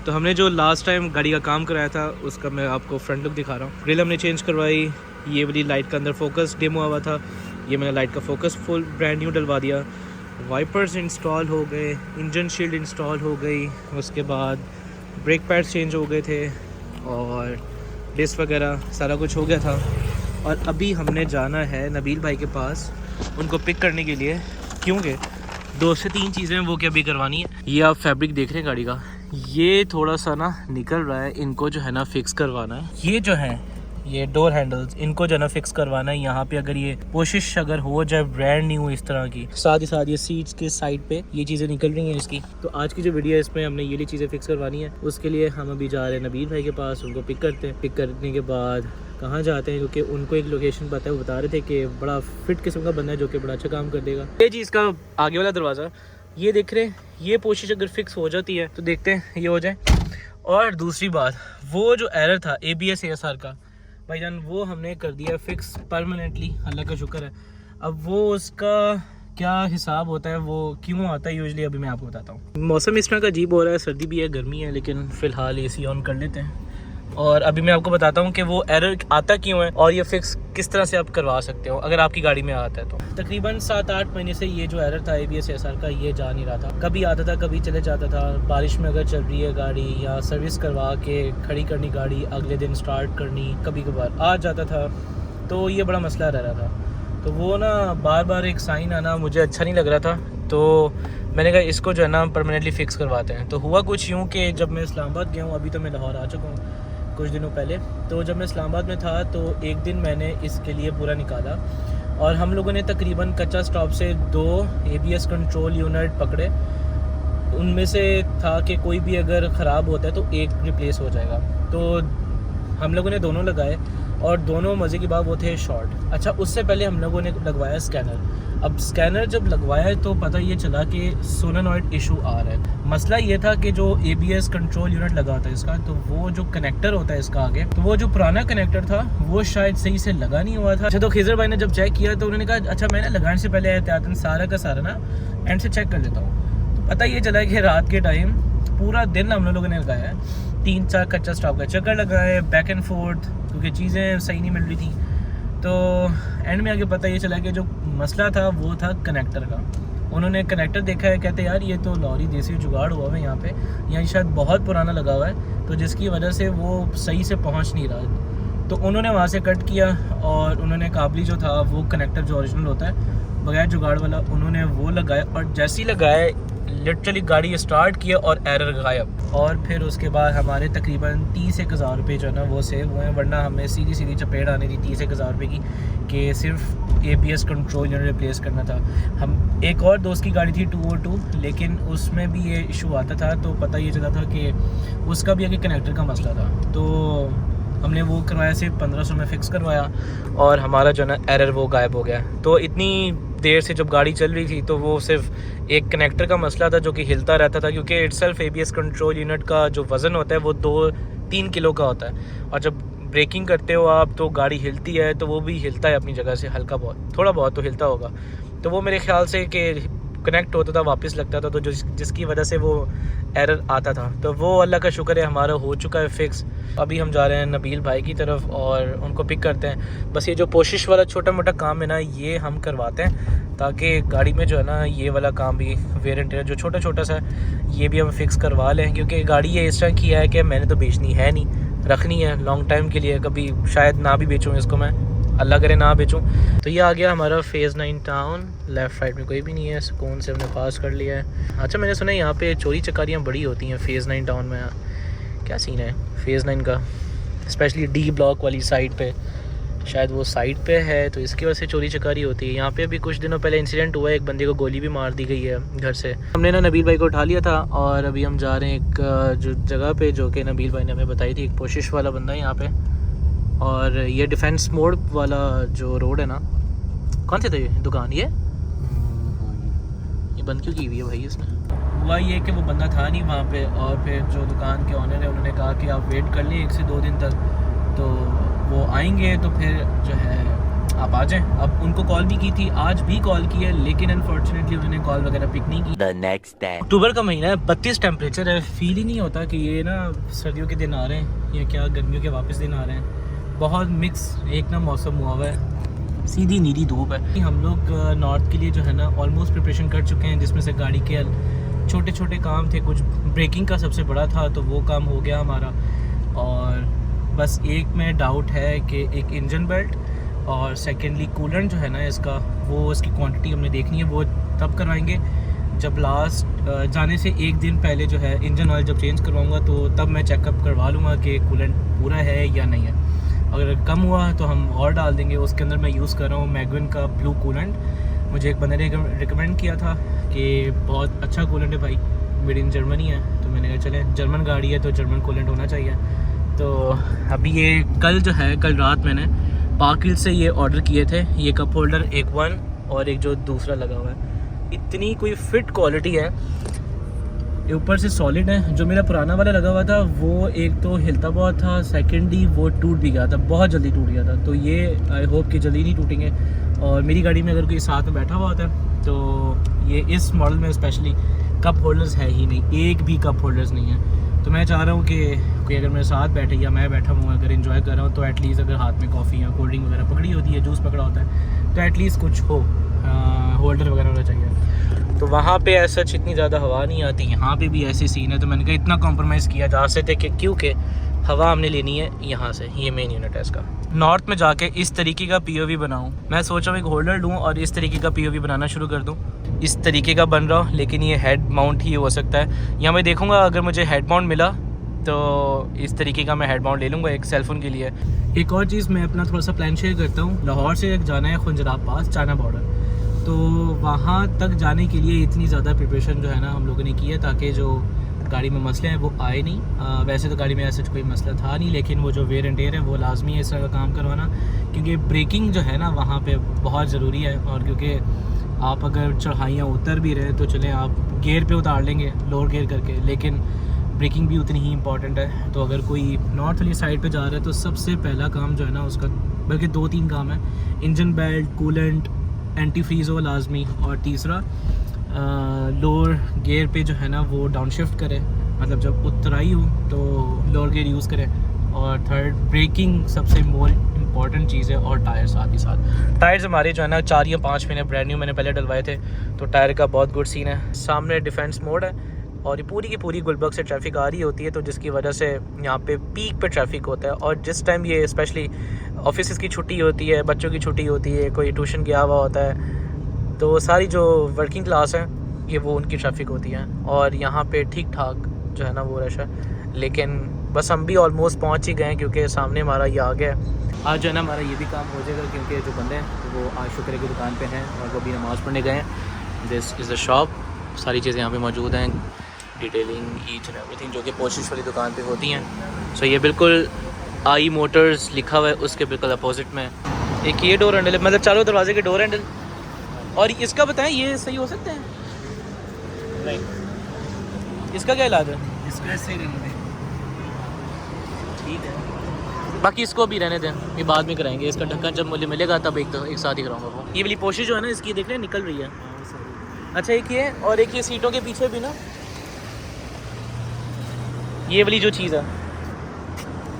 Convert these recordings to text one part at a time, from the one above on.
तो हमने जो लास्ट टाइम गाड़ी का काम कराया था उसका मैं आपको फ्रंट लुक दिखा रहा हूँ। ग्रिल हमने चेंज करवाई, ये वाली लाइट का अंदर फोकस डिम हुआ था, ये मैंने लाइट का फोकस फुल ब्रांड न्यू डलवा दिया। वाइपर्स इंस्टॉल हो गए, इंजन शील्ड इंस्टॉल हो गई, उसके बाद ब्रेक पैड्स चेंज हो गए थे और डिस्क वगैरह सारा कुछ हो गया था। और अभी हमने जाना है नबील भाई के पास उनको पिक करने के लिए, क्योंकि 2 से 3 चीज़ें वो क्या अभी करवानी है। ये आप फैब्रिक देख रहे हैं गाड़ी का, ये थोड़ा सा ना निकल रहा है, इनको जो है ना फिक्स करवाना है। ये जो है ये डोर हैंडल्स, इनको जो है ना फिक्स करवाना है। यहाँ पे अगर ये कोशिश अगर हो जाए ब्रांड न्यू इस तरह की, साथ ही साथ ये सीट्स के साइड पे ये चीज़ें निकल रही हैं इसकी। तो आज की जो वीडियो है इसमें हमने ये चीज़ें फिक्स करवानी है। उसके लिए हम अभी जा रहे हैं नबील भाई के पास, उनको पिक करते हैं। पिक करने के बाद कहाँ जाते हैं, क्योंकि उनको एक लोकेशन पता है। वो बता रहे थे कि बड़ा फिट किस्म का बंदा है जो कि बड़ा अच्छा काम कर देगा। ये चीज़ का आगे वाला दरवाज़ा ये देख रहे हैं, ये कोशिश अगर फिक्स हो जाती है तो देखते हैं ये हो जाए। और दूसरी बात, वो जो एरर था ABS ASR का भाईजान, वो हमने कर दिया फिक्स परमानेंटली, अल्लाह का शुक्र है। अब वो उसका क्या हिसाब होता है, वो क्यों आता है यूजुअली, अभी मैं आपको बताता हूँ। मौसम इस तरह का अजीब हो रहा है, सर्दी भी है गर्मी है, लेकिन फ़िलहाल AC ऑन कर लेते हैं। और अभी मैं आपको बताता हूँ कि वो एरर आता क्यों है और ये फिक्स किस तरह से आप करवा सकते हो अगर आपकी गाड़ी में आता है तो। तकरीबन 7-8 महीने से ये जो एरर था ABS ASR का, ये जा नहीं रहा था। कभी आता था कभी चले जाता था। बारिश में अगर चल रही है गाड़ी या सर्विस करवा के खड़ी करनी गाड़ी, अगले दिन स्टार्ट करनी, कभी कभार आ जाता था, तो ये बड़ा मसला रह रहा था। तो वो ना बार बार एक साइन आना मुझे अच्छा नहीं लग रहा था, तो मैंने कहा इसको जो है ना परमानेंटली फ़िक्स करवाते हैं। तो हुआ कुछ यूँ कि जब मैं इस्लामाबाद गया हूँ, अभी तो मैं लाहौर आ चुका हूँ कुछ दिनों पहले, तो जब मैं इस्लामाबाद में था तो एक दिन मैंने इसके लिए पूरा निकाला और हम लोगों ने तकरीबन कच्चा स्टॉप से 2 ABS कंट्रोल यूनिट पकड़े। उनमें से था कि कोई भी अगर ख़राब होता है तो एक रिप्लेस हो जाएगा। तो हम लोगों ने दोनों लगाए और दोनों मज़े की बात वो थे शॉर्ट। अच्छा, उससे पहले हम लोगों ने लगवाया स्कैनर। अब स्कैनर जब लगवाया तो पता ये चला कि सोलेनॉइड इशू आ रहा है। मसला ये था कि जो ABS कंट्रोल यूनिट लगा था इसका, तो वो जो कनेक्टर होता है इसका आगे, तो वो जो पुराना कनेक्टर था वो शायद सही से लगा नहीं हुआ था। अच्छा, तो खिजर भाई ने जब चेक किया तो उन्होंने कहा अच्छा मैंने लगाने से पहले एहतियातन सारा का सारा ना एंड से चेक कर लेता हूँ। तो पता ये चला कि रात के टाइम पूरा दिन हम लोगों ने लगाया है, 3-4 कच्चा स्टॉप का चक्कर लगाए, बैक एंड फोर्थ, क्योंकि चीज़ें सही नहीं मिल रही थी। तो एंड में आगे पता ये चला कि जो मसला था वो था कनेक्टर का। उन्होंने कनेक्टर देखा है, कहते यार ये तो लॉरी देसी जुगाड़ हुआ है यहाँ पे, यहाँ शायद बहुत पुराना लगा हुआ है, तो जिसकी वजह से वो सही से पहुँच नहीं रहा। तो उन्होंने वहाँ से कट किया और उन्होंने काबली जो था वो कनेक्टर जो ओरिजिनल होता है बगैर जुगाड़ वाला, उन्होंने वो लगाया और जैसे ही लगाए लिटरली गाड़ी स्टार्ट किया और एरर गायब। और फिर उसके बाद हमारे तकरीबन 30-1,000 रुपये जो है ना वो सेव हुए हैं, वरना हमें सीधी चपेट आनी थी 30-1,000 रुपये की कि सिर्फ ABS कंट्रोल यूनिट रिप्लेस करना था। हम एक और दोस्त की गाड़ी थी 202, लेकिन उसमें भी ये इशू आता था, तो पता ये चला था कि उसका भी आगे कनेक्टर का मसला था। तो हमने वो करवाया, सिर्फ 1500 में फ़िक्स करवाया और हमारा जो है ना एरर वो गायब हो गया। तो इतनी देर से जब गाड़ी चल रही थी तो वो सिर्फ एक कनेक्टर का मसला था जो कि हिलता रहता था, क्योंकि इटसेल्फ ABS कंट्रोल यूनिट का जो वज़न होता है वो 2-3 किलो का होता है, और जब ब्रेकिंग करते हो आप तो गाड़ी हिलती है, तो वो भी हिलता है अपनी जगह से, हल्का बहुत थोड़ा बहुत तो हिलता होगा। तो वो मेरे ख्याल से कि कनेक्ट होता था वापस लगता था, तो जिसकी वजह से वो एरर आता था। तो वो अल्लाह का शुक्र है हमारा हो चुका है फिक्स। अभी हम जा रहे हैं नबील भाई की तरफ और उनको पिक करते हैं। बस ये जो पोशिश वाला छोटा मोटा काम है ना, ये हम करवाते हैं ताकि गाड़ी में जो है ना ये वाला काम भी वेयर एंड टियर जो छोटा छोटा सा ये भी हम फिक्स करवा लें, क्योंकि गाड़ी ये इस तरह की है कि मैंने तो बेचनी है नहीं, रखनी है लॉन्ग टाइम के लिए, कभी शायद ना भी बेचूँ इसको मैं, अल्लाह करे ना बेचूँ। तो ये आ गया हमारा फ़ेज़ 9 टाउन। लेफ़्ट राइट में कोई भी नहीं है, सुकून से हमने पास कर लिया है। अच्छा, मैंने सुना है यहाँ पे चोरी चकारियाँ बड़ी होती हैं फ़ेज़ 9 टाउन में, क्या सीन है फ़ेज़ 9 का, स्पेशली D ब्लॉक वाली साइड पे, शायद वो साइड पे है तो इसकी वजह से चोरी चकारी होती है। यहाँ पे अभी कुछ दिनों पहले इंसिडेंट हुआ है, एक बंदे को गोली भी मार दी गई है घर से। हमने ना नबील भाई को उठा लिया था और अभी हम जा रहे हैं एक जो जगह पे जो कि नबील भाई ने हमें बताई थी, एक कोशिश वाला बंदा है यहाँ पे। और ये डिफेंस मोड़ वाला जो रोड है ना, कौन से थे दुकान ये बंद क्यों की हुई है भाई इसने? हुआ ये कि वो बंदा था नहीं वहाँ पे, और फिर जो दुकान के ऑनर है उन्होंने कहा कि आप वेट कर लें 1 से 2 दिन तक, तो वो आएंगे तो फिर जो है आप आ जाएं। अब उनको कॉल भी की थी, आज भी कॉल की है, लेकिन अनफॉर्चुनेटली उन्होंने कॉल वगैरह पिक नहीं की। The next day. अक्टूबर का महीना है, 32 टेम्परेचर है, फील ही नहीं होता कि ये ना सर्दियों के दिन आ रहे हैं या क्या गर्मियों के वापस दिन आ रहे हैं। बहुत मिक्स एक ना मौसम हुआ हुआ है, सीधी नीली धूप है। हम लोग नॉर्थ के लिए जो है ना ऑलमोस्ट प्रिपरेशन कर चुके हैं, जिसमें से गाड़ी के छोटे छोटे काम थे, कुछ ब्रेकिंग का सबसे बड़ा था तो वो काम हो गया हमारा। और बस एक में डाउट है कि एक इंजन बेल्ट और सेकेंडली कूलेंट जो है ना इसका, वो इसकी क्वांटिटी हमने देखनी है, वो तब करवाएंगे जब लास्ट जाने से एक दिन पहले जो है इंजन ऑयल जब चेंज करवाऊँगा तो तब मैं चेकअप करवा लूँगा कि कूलेंट पूरा है या नहीं है। अगर कम हुआ तो हम और डाल देंगे। उसके अंदर मैं यूज़ कर रहा हूँ मैगविन का ब्लू कूलेंट। मुझे एक बंदे ने रिकमेंड किया था कि बहुत अच्छा कूलेंट है भाई, मेड इन जर्मनी है, तो मैंने कहा चले जर्मन गाड़ी है तो जर्मन कूलेंट होना चाहिए। तो अभी ये कल जो है, कल रात मैंने पार्किल से ये ऑर्डर किए थे, ये कप होल्डर एक वन और एक जो दूसरा लगा हुआ है, इतनी कोई फिट क्वालिटी है, ऊपर से सॉलिड है। जो मेरा पुराना वाला लगा हुआ था वो एक तो हिलता बहुत था, सेकेंडली वो टूट भी गया था, बहुत जल्दी टूट गया था। तो ये आई होप कि जल्दी नहीं टूटेंगे। और मेरी गाड़ी में अगर कोई साथ में बैठा हुआ होता है तो ये इस मॉडल में स्पेशली कप होल्डर्स है ही नहीं, एक भी कप होल्डर्स नहीं है। तो मैं चाह रहा हूँ कि कोई अगर मेरे साथ बैठे या मैं बैठा हूँ अगर एंजॉय कर रहा हूँ तो एटलीस्ट अगर हाथ में कॉफ़ी या कोल्ड ड्रिंक वगैरह पकड़ी होती है, जूस पकड़ा होता है, तो एटलीस्ट कुछ हो, होल्डर वगैरह होना चाहिए। तो वहाँ पे ऐसा इतनी ज़्यादा हवा नहीं आती, यहाँ पे भी ऐसे सीन है। तो मैंने कहा इतना कॉम्प्रोमाइज़ किया जा सकते कि क्योंकि हवा हमने लेनी है यहाँ से, ये मेन यूनिट है इसका। नॉर्थ में जाके इस तरीके का पीओवी बनाऊँ, मैं सोच रहा हूँ एक होल्डर लूँ और इस तरीके का पीओवी बनाना शुरू कर दूँ। इस तरीके का बन रहा, लेकिन ये हेड माउंट ही हो सकता है। या मैं देखूँगा अगर मुझे हेड माउंट मिला तो इस तरीके का मैं हेड माउंट ले लूँगा एक सेलफोन के लिए। एक और चीज़ मैं अपना थोड़ा सा प्लान शेयर करता हूँ। लाहौर से जाना है खुंजराब पास, चाइना बॉर्डर, तो वहाँ तक जाने के लिए इतनी ज़्यादा प्रिपरेशन जो है ना हम लोगों ने की है ताकि जो गाड़ी में मसले हैं वो आए नहीं। वैसे तो गाड़ी में ऐसा कोई मसला था नहीं, लेकिन वो जो वेयर एंड टेयर है वो लाजमी है इस तरह का काम करवाना, क्योंकि ब्रेकिंग जो है ना वहाँ पे बहुत ज़रूरी है। और क्योंकि आप अगर चढ़ाइयाँ उतर भी रहे तो चलें आप गियर पे उतार लेंगे लोअर गियर करके, लेकिन ब्रेकिंग भी उतनी ही इंपॉर्टेंट है। तो अगर कोई नॉर्थ वाली साइड पे जा रहा है तो सबसे पहला काम जो है ना उसका, बल्कि 2-3 काम है, engine belt, coolant, anti freeze हो लाजमी, और तीसरा लोअर गियर पे जो है ना वो डाउन शिफ्ट करें, मतलब जब उतराई हो तो लोअर गियर यूज़ करें। और थर्ड ब्रेकिंग सबसे मोर इम्पॉर्टेंट चीज़ है। और टायर साथ ही साथ, टायर्स हमारे जो है ना 4 या 5 महीने ब्रांड न्यू मैंने पहले डलवाए थे, तो टायर का बहुत गुड सीन है। सामने डिफेंस मोड है और ये पूरी की पूरी गुलबर्ग से ट्रैफिक आ रही होती है, तो जिसकी वजह से यहाँ पे पीक पे ट्रैफिक होता है। और जिस टाइम ये स्पेशली ऑफिस की छुट्टी होती है, बच्चों की छुट्टी होती है, कोई ट्यूशन गया हुआ होता है, तो सारी जो वर्किंग क्लास है ये वो उनकी ट्रैफिक होती है। और यहाँ पे ठीक ठाक जो है ना वो रश है, लेकिन बस हम भी ऑलमोस्ट पहुँच ही गए हैं क्योंकि सामने हमारा ये आ गया है। आज जो है ना हमारा ये भी काम हो जाएगा, क्योंकि जो बंदे हैं वो आज शुक्र की दुकान पे हैं और वो भी नमाज़ पढ़ने गए हैं। दिस इज़ द शॉप, सारी चीज़ें यहाँ पे मौजूद हैं, डिटेलिंग ईच एंड एवरीथिंग जो कि पोशिश वाली दुकान पे होती हैं। सो ये बिल्कुल आई मोटर्स लिखा हुआ है, उसके बिल्कुल अपोजिट में एक ये डोर हैंडल है, मतलब चारों दरवाजे के डोर हैंडल। और इसका बताएं ये सही हो सकते हैं? नहीं, इसका क्या इलाज है? इसको ऐसे ही रहने दें। ठीक है, बाकी इसको भी रहने दें, ये बाद में कराएंगे। इसका ढक्कन जब मुझे मिलेगा तब एक साथ ही कराऊंगा वो। ये वाली पोशी जो है ना इसकी देख रहे हैं निकल रही है। अच्छा एक ये, और एक ये सीटों के पीछे भी ना ये वाली जो चीज़ है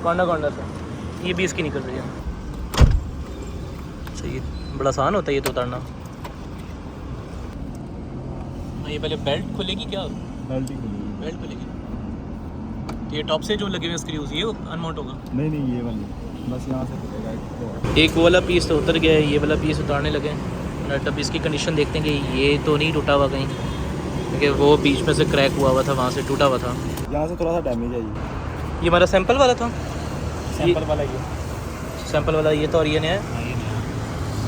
कॉर्नर से, ये भी इसकी निकल रही है। अच्छा ये बड़ा आसान होता है ये तो उतारना। ये पहले बेल्ट खुलेगी क्या? बेल्ट खुलेगी। ये टॉप से जो लगे हुए स्क्रूज ये अनमाउंट होगा? नहीं ये वाली बस यहाँ से खुलेगा। एक वो वाला पीस तो उतर गया है, ये वाला पीस उतारने लगे। तब इसकी कंडीशन देखते हैं कि ये तो नहीं टूटा हुआ कहीं, क्योंकि वो बीच में से क्रैक हुआ था, वहाँ से टूटा हुआ था। यहाँ से थोड़ा सा डैमेज है ये हमारा सैंपल वाला था, सैंपल वाला ये तो, और ये नया है,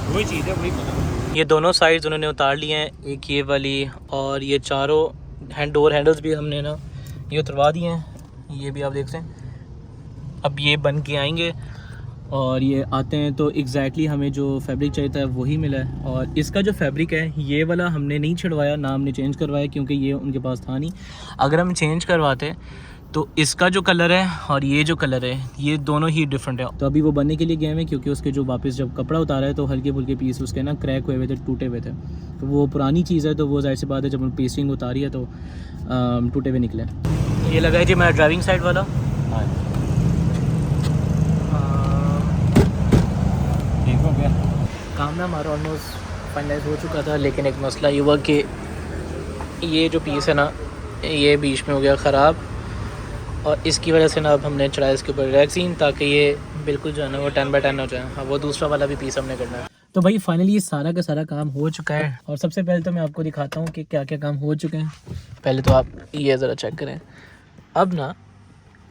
वही चीज़ है, वही पता। ये दोनों साइड्स उन्होंने उतार लिए हैं, एक ये वाली और ये चारों डोर हैंडल्स भी हमने ना ये उतरवा दिए हैं। ये भी आप देख सकते हैं, अब ये बन के आएंगे और ये आते हैं तो एग्जैक्टली हमें जो फैब्रिक चाहिए था वही मिला है। और इसका जो फैब्रिक है ये वाला हमने नहीं छिड़वाया ना, हमने चेंज करवाया क्योंकि ये उनके पास था नहीं। अगर हम चेंज करवाते तो इसका जो कलर है और ये जो कलर है ये दोनों ही डिफरेंट है। तो अभी वो बनने के लिए गए हैं क्योंकि उसके जो वापस जब कपड़ा उतारा है तो हल्के फुल्के पीस उसके ना क्रैक हुए थे, टूटे हुए थे। तो वो पुरानी चीज़ है तो वो जाहिर सी बात है जब पेस्टिंग उतारी है तो टूटे हुए निकले। ये लगा है जी मेरा ड्राइविंग साइड वाला। हाँ ठीक हो गया काम ना हमारा ऑलमोस्ट फाइनलाइज हो चुका था, लेकिन एक मसला ये हुआ कि ये जो पीस है ना ये बीच में हो गया ख़राब और इसकी वजह से ना अब हमने चढ़ाया इसके ऊपर रैक्सीन ताकि ये बिल्कुल जो है ना वो 10x10 हो जाए। हाँ वो दूसरा वाला भी पीस हमने करना है। तो भाई फाइनली ये सारा का सारा काम हो चुका है और सबसे पहले तो मैं आपको दिखाता हूँ कि क्या क्या काम हो चुके हैं। पहले तो आप ये ज़रा चेक करें। अब ना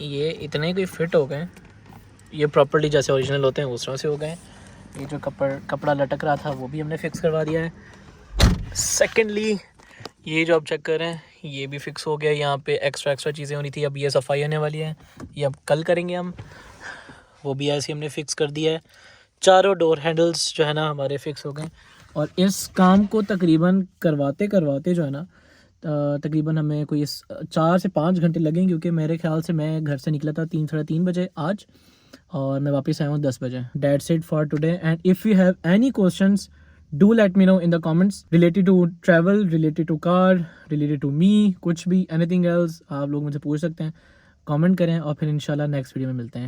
ये इतने कोई फिट हो गए, ये प्रॉपर्ली जैसे ओरिजिनल होते हैं उस तरह से हो गए। ये जो कपड़ा लटक रहा था वो भी हमने फ़िक्स करवा दिया है। सेकेंडली ये जो आप चेक कर रहे हैं ये भी फ़िक्स हो गया। यहाँ पे एक्स्ट्रा चीज़ें होनी थी, अब ये सफाई होने वाली है, ये अब कल करेंगे हम। वो भी ऐसे हमने फ़िक्स कर दिया है। चारों डोर हैंडल्स जो है ना हमारे फ़िक्स हो गए और इस काम को तकरीबन करवाते जो है ना तकरीबन हमें कोई 4 से 5 घंटे लगेंगे, क्योंकि मेरे ख्याल से मैं घर से निकला था 3-3:30 बजे आज और मैं वापस आया हूँ 10 बजे। That's it for today, and if you have any questions do let me know in the comments related to travel, related to car, related to me, कुछ भी anything else आप लोग मुझे पूछ सकते हैं, कमेंट करें और फिर इंशाल्लाह नेक्स्ट वीडियो में मिलते हैं।